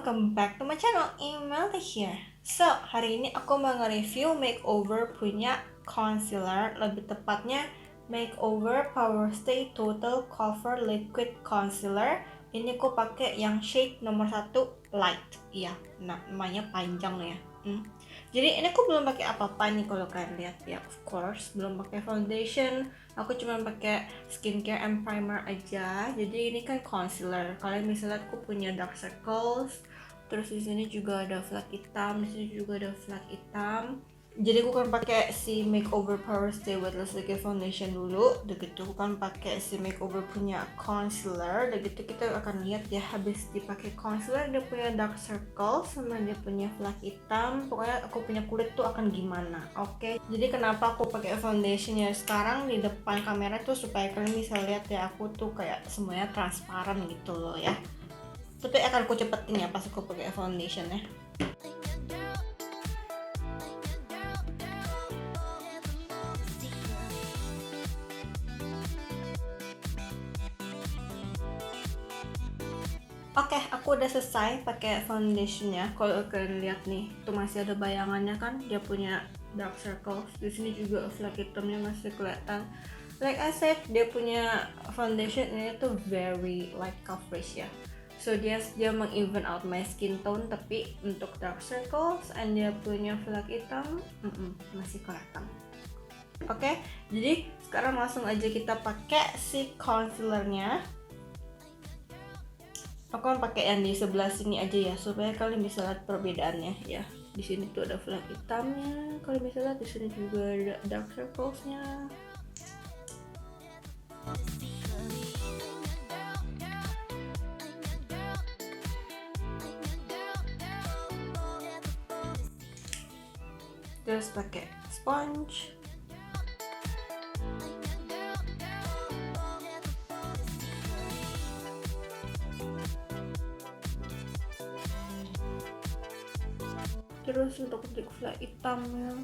welcome back to my channel, Imelda here. So, hari ini aku mau nge-review makeover punya concealer, lebih tepatnya makeover Power Stay Total Cover Liquid Concealer. Ini aku pakai yang shade nomor 1 light. Iya, nah namanya panjang ya. Jadi ini aku belum pakai apa-apa nih kalau kalian lihat ya, of course belum pakai foundation. Aku cuma pakai skincare and primer aja. Jadi ini kan concealer. Kalian bisa lihat aku punya dark circles. Terus di sini juga ada flek hitam, di sini juga ada flek hitam. Jadi aku kan pakai si makeover Power Stay Weightless Liquid Foundation dulu. Udah gitu aku kan pakai si makeover punya concealer. Udah gitu kita akan lihat ya, habis dipakai concealer dia punya dark circle sama dia punya flek hitam. Pokoknya aku punya kulit tuh akan gimana. Oke. Jadi kenapa aku pakai foundationnya sekarang di depan kamera tuh supaya kalian bisa lihat ya, aku tuh kayak semuanya transparan gitu loh ya. Tapi akan aku cepetin ya pas aku pakai foundationnya. Oke, aku udah selesai pakai foundationnya. Kalau kalian lihat nih, tuh masih ada bayangannya kan? Dia punya dark circles. Di sini juga flek hitamnya masih kelihatan. Like I said, dia punya foundation ini tuh very light coverage ya. So dia meng-even out my skin tone, tapi untuk dark circles and dia punya flek hitam masih kelihatan. Oke, jadi sekarang langsung aja kita pakai si concealernya. Aku kan pakai yang di sebelah sini aja ya supaya kalian bisa lihat perbedaannya ya. Di sini tuh ada flek hitamnya, kalian bisa lihat di sini juga ada dark circles-nya. Terus pakai sponge. Terus untuk flek hitamnya,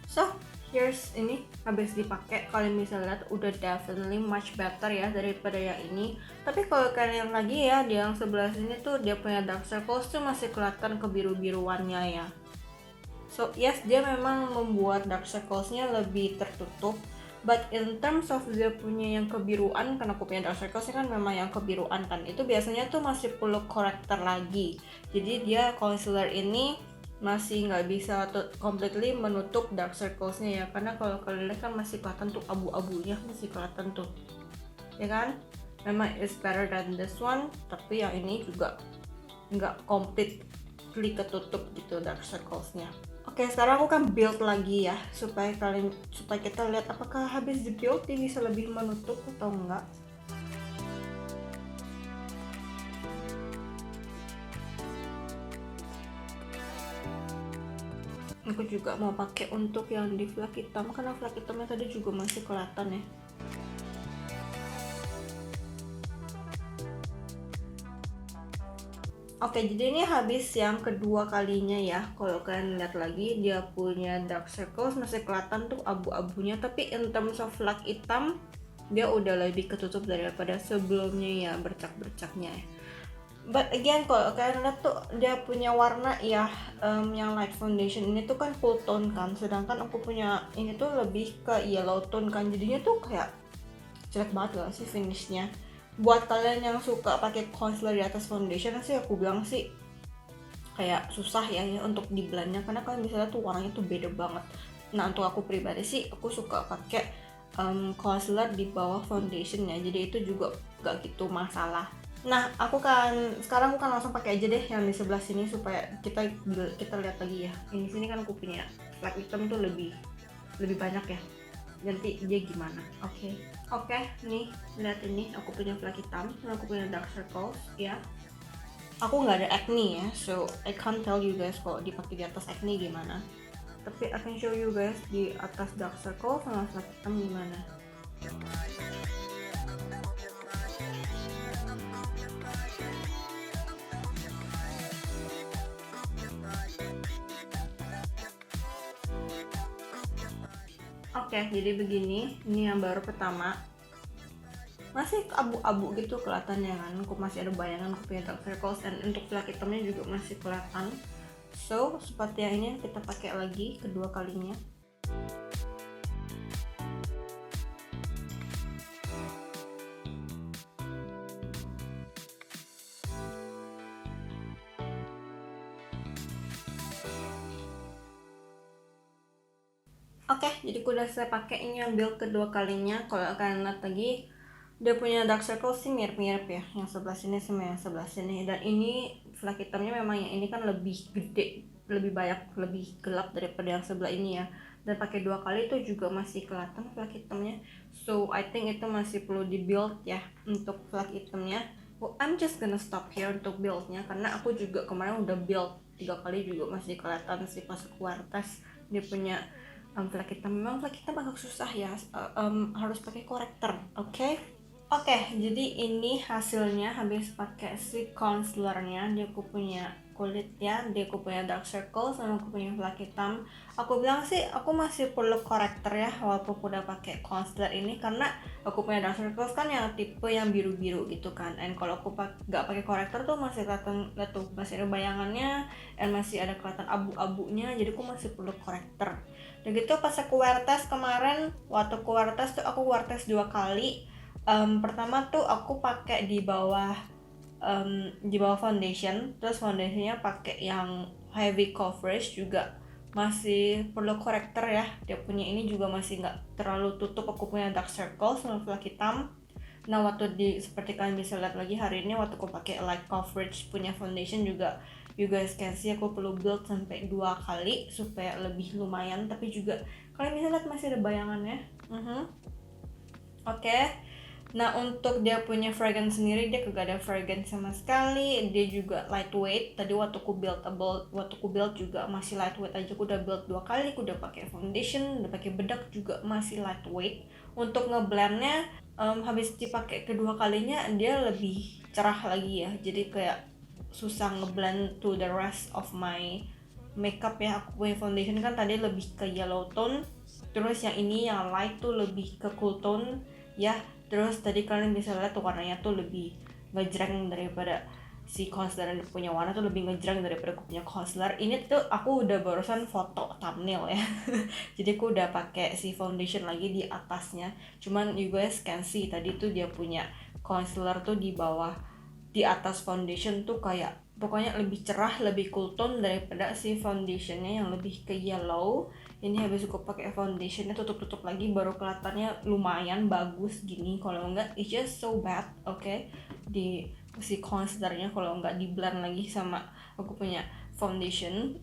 so here's ini habis dipakai, kalian bisa lihat udah definitely much better ya daripada yang ini. Tapi kalau kalian lagi ya di yang sebelah sini tuh dia punya dark circles tuh masih kelihatan kebiru-biruannya ya. So yes, dia memang membuat dark circles-nya lebih tertutup. But in terms of dia punya yang kebiruan, karena aku punya dark circles kan memang yang kebiruan kan, itu biasanya tuh masih perlu corrector lagi. Jadi dia concealer ini masih nggak bisa completely menutup dark circles-nya ya, karena kalau kalian lihat kan masih kelihatan tuh abu-abunya, masih kelihatan tuh ya kan. Memang is better than this one, tapi yang ini juga nggak completely ketutup gitu dark circles-nya. Oke, sekarang aku kan build lagi ya supaya kita lihat apakah habis di build dia bisa lebih menutup atau enggak. Aku juga mau pakai untuk yang di flek hitam karena flek hitamnya tadi juga masih kelihatan ya. Oke, jadi ini habis yang kedua kalinya ya. Kalau kalian lihat lagi, dia punya dark circles masih kelihatan tuh abu-abunya, tapi in terms of flek hitam dia udah lebih ketutup daripada sebelumnya ya, bercak-bercaknya. But again, kalau kalian lihat tuh dia punya warna ya, yang light foundation ini tuh kan cool tone kan, sedangkan aku punya ini tuh lebih ke yellow tone kan, jadinya tuh kayak jelek banget gak sih finishnya. Buat kalian yang suka pakai concealer di atas foundation sih aku bilang sih kayak susah ya untuk di blendnya, karena kalian bisa lihat tuh warnanya tuh beda banget. Nah untuk aku pribadi sih aku suka pakai concealer di bawah foundation ya, jadi itu juga gak gitu masalah. Nah sekarang aku kan langsung pakai aja deh yang di sebelah sini supaya kita lihat lagi ya. Ini sini kan aku punya flek hitam tuh lebih banyak ya, nanti dia gimana. Oke, nih lihat ini aku punya flek hitam dan aku punya dark circles ya. Aku nggak ada acne ya, so I can't tell you guys kalau dipakai di atas acne gimana, tapi I can show you guys di atas dark circle sama flek hitam gimana. Oke, jadi begini, ini yang baru pertama. Masih abu-abu gitu kelihatannya kan, aku masih ada bayangan aku punya dark circles, dan untuk flek hitamnya juga masih kelihatan. So, seperti yang ini kita pakai lagi kedua kalinya. Oke, jadi udah saya pakai ini build kedua kalinya. Kalau kalian lihat lagi, dia punya dark circle sih mirip-mirip ya, yang sebelah sini sama yang sebelah sini. Dan ini flek hitamnya memang yang ini kan lebih gede, lebih banyak, lebih gelap daripada yang sebelah ini ya. Dan pakai dua kali itu juga masih kelihatan flek hitamnya. So I think itu masih perlu di build ya untuk flek hitamnya. Well, I'm just gonna stop here untuk buildnya, karena aku juga kemarin udah build 3 kali juga masih kelihatan sih pas keluar tes. Dia punya flek hitam. Memang flek hitam agak susah ya, harus pakai korektor. Oke, jadi ini hasilnya habis pakai si concealernya. Dia aku punya kulit ya, dia aku punya dark circle sama aku punya flek hitam. Aku bilang sih aku masih perlu korektor ya walaupun udah pakai concealer ini, karena aku punya dark circles kan yang tipe yang biru-biru gitu kan. And kalau aku nggak pakai korektor tuh masih kelihatan, lihat tuh masih ada bayangannya, and masih ada kelihatan abu-abunya. Jadi aku masih perlu korektor. Dan gitu pas aku wear test kemarin, waktu aku wear test tuh aku wear test 2 kali. Pertama tuh aku pakai di bawah foundation, terus foundationnya pakai yang heavy coverage juga, masih perlu korektor ya. Dia punya ini juga masih nggak terlalu tutup aku punya dark circle sama flek hitam. Nah waktu seperti kalian bisa lihat lagi hari ini waktu aku pakai light coverage punya foundation juga, you guys can see aku perlu build sampai 2 kali supaya lebih lumayan, tapi juga kalian bisa lihat masih ada bayangannya. Oke. Nah untuk dia punya fragrance sendiri, dia kagak ada fragrance sama sekali. Dia juga lightweight. Tadi waktu aku build juga masih lightweight aja. Aku udah build 2 kali, aku udah pakai foundation, udah pakai bedak juga masih lightweight. Untuk ngeblendnya habis dipakai kedua kalinya dia lebih cerah lagi ya. Jadi kayak susah ngeblend to the rest of my makeup ya. Aku punya foundation kan tadi lebih ke yellow tone, terus yang ini yang light tuh lebih ke cool tone ya. Terus tadi kalian bisa lihat tuh warnanya tuh lebih ngejreng daripada si concealer yang punya warna tuh lebih ngejreng daripada aku punya concealer. Ini tuh aku udah barusan foto thumbnail ya. Jadi aku udah pakai si foundation lagi di atasnya. Cuman you guys can see tadi tuh dia punya concealer tuh di bawah, di atas foundation tuh kayak pokoknya lebih cerah, lebih cool tone daripada si foundationnya yang lebih ke yellow. Ini habis aku pakai foundationnya tutup lagi baru kelihatannya lumayan bagus gini. Kalau enggak it's just so bad. Di si concealernya kalau enggak di blend lagi sama aku punya foundation.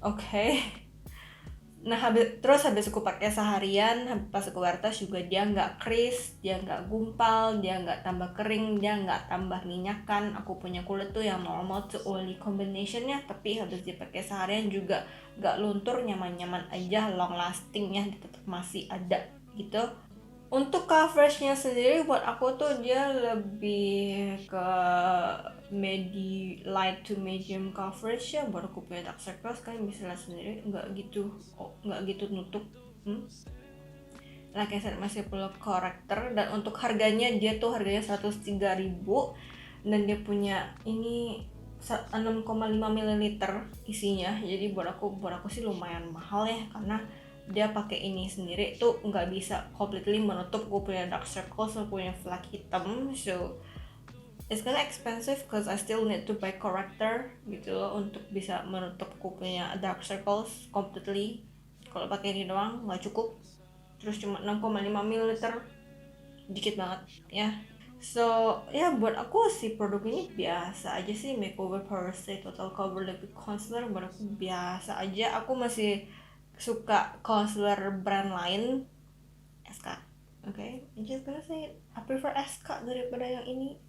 Nah terus habis aku pakai seharian, pas aku wear test juga dia nggak crease, dia nggak gumpal, dia nggak tambah kering, dia nggak tambah minyakan. Aku punya kulit tuh yang normal to oily combinationnya, tapi habis dipakai seharian juga nggak luntur, nyaman-nyaman aja, long lastingnya tetap masih ada gitu. Untuk coveragenya sendiri buat aku tuh dia lebih ke light to medium coverage ya. Buat aku punya dark circles kalian bisa lihat sendiri nggak gitu nutup. Like I said masih perlu korektor. Dan untuk harganya dia tuh harganya 103.000 dan dia punya ini 6,5 ml isinya. Jadi buat aku sih lumayan mahal ya, karena dia pakai ini sendiri tuh nggak bisa completely menutup gue punya dark circles, gue punya flek hitam. So it's kinda expensive because I still need to buy corrector gitu loh untuk bisa menutup gue punya dark circles completely. Kalau pakai ini doang nggak cukup. Terus cuma 6,5 ml, dikit banget ya. So ya buat aku sih produk ini biasa aja sih. Makeover Power Stay Total Cover Liquid Concealer buat aku biasa aja. Aku masih suka concealer brand lain, SK. I'm just gonna say it. I prefer SK daripada yang ini.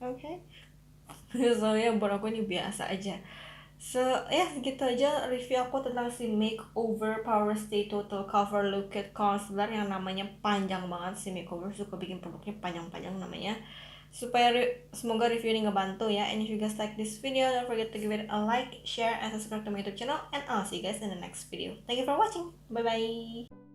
So ya buat aku ini biasa aja. So ya gitu aja review aku tentang si Makeover Power Stay Total Cover Liquid Concealer yang namanya panjang banget. Si Makeover suka bikin produknya panjang-panjang namanya. Semoga review ini ngebantu ya. And if you guys like this video, don't forget to give it a like, share, and subscribe to my YouTube channel. And I'll see you guys in the next video. Thank you for watching. Bye bye.